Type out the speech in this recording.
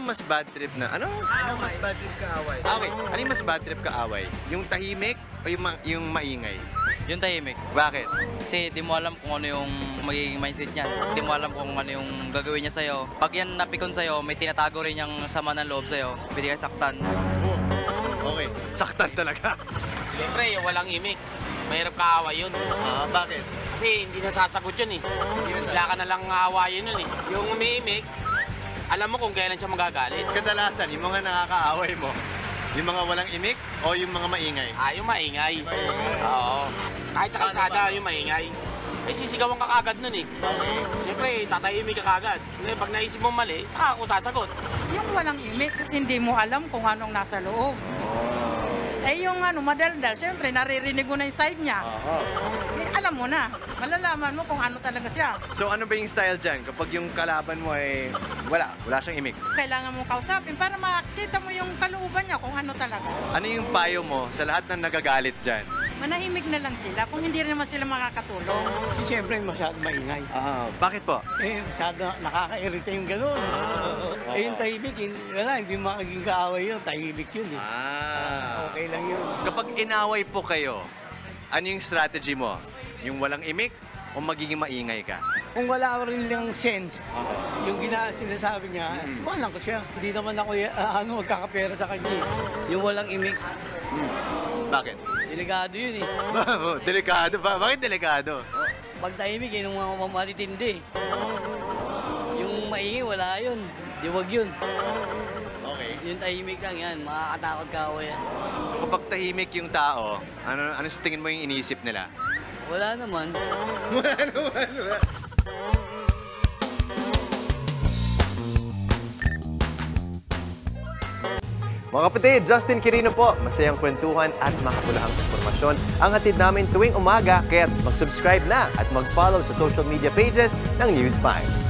mas bad trip na? Ano mas bad trip ka away? Okay, ano yung mas bad trip ka away? Yung tahimik o yung maingay? Yung tahimik. Bakit? Kasi di mo alam kung ano yung magiging mindset niya. Di mo alam kung ano yung gagawin niya sa'yo. Pag yan napikon sa'yo, may tinatago rin yung sama ng loob sa'yo. Pwede ka saktan. Okay, saktan talaga. Siyempre, yung walang imik. Mahirap kaaway yun. Bakit? Kasi hindi nasasagot yun eh. Bigla ka na lang aawayin yun eh. Yung umiimik, alam mo kung kailan siya magagalit. Kadalasan, yung mga nakakaaway mo, yung mga walang imik o yung mga maingay? Yung maingay. Oo. Kahit sa kalsada, yung maingay. Eh, sisigawan ka kagad nun eh. Siyempre, tatahimik ka kagad. Pag naisip mong mali, saka ako sasagot. Yung walang imik kasi hindi mo alam kung anong nasa loob. Eh yung madaldal, siyempre naririnig mo na yung side niya. Eh, alam mo na, malalaman mo kung ano talaga siya. So ano ba yung style dyan? Kapag yung kalaban mo ay wala siyang imik. Kailangan mo kausapin para makita mo yung kalooban niya kung ano talaga. Ano yung payo mo sa lahat ng nagagalit dyan? Manahimik na lang sila kung hindi rin naman sila makakatulong. Siyempre, masyadong maingay. Bakit po? Eh, masyado nakaka-irita yung gano'n. Eh, yung tahimik, hindi makaging kaaway yun. Tahimik yun eh. Okay lang yun. Kapag inaway po kayo, ano yung strategy mo? Yung walang imik o magiging maingay ka? Kung wala rin lang sense, yung sinasabi niya, malang ko siya. Hindi naman ako magkakapera sa kanya. Yung walang imik, Bakit? delikado yun eh. Delikado ba? Bakit delikado? Pag tahimik, yun yung mga matitindi. Yung maingay, wala yun. Diwag yun. Okay. Yung tahimik lang yan, makakatakot ka ako yan. So kapag tahimik yung tao, ano sa tingin mo yung inisip nila? Wala naman. Mga kapatid, Justin Quirino po. Masayang kwentuhan at makapulahang informasyon ang hatid namin tuwing umaga. Kaya mag-subscribe na at mag-follow sa social media pages ng News 5.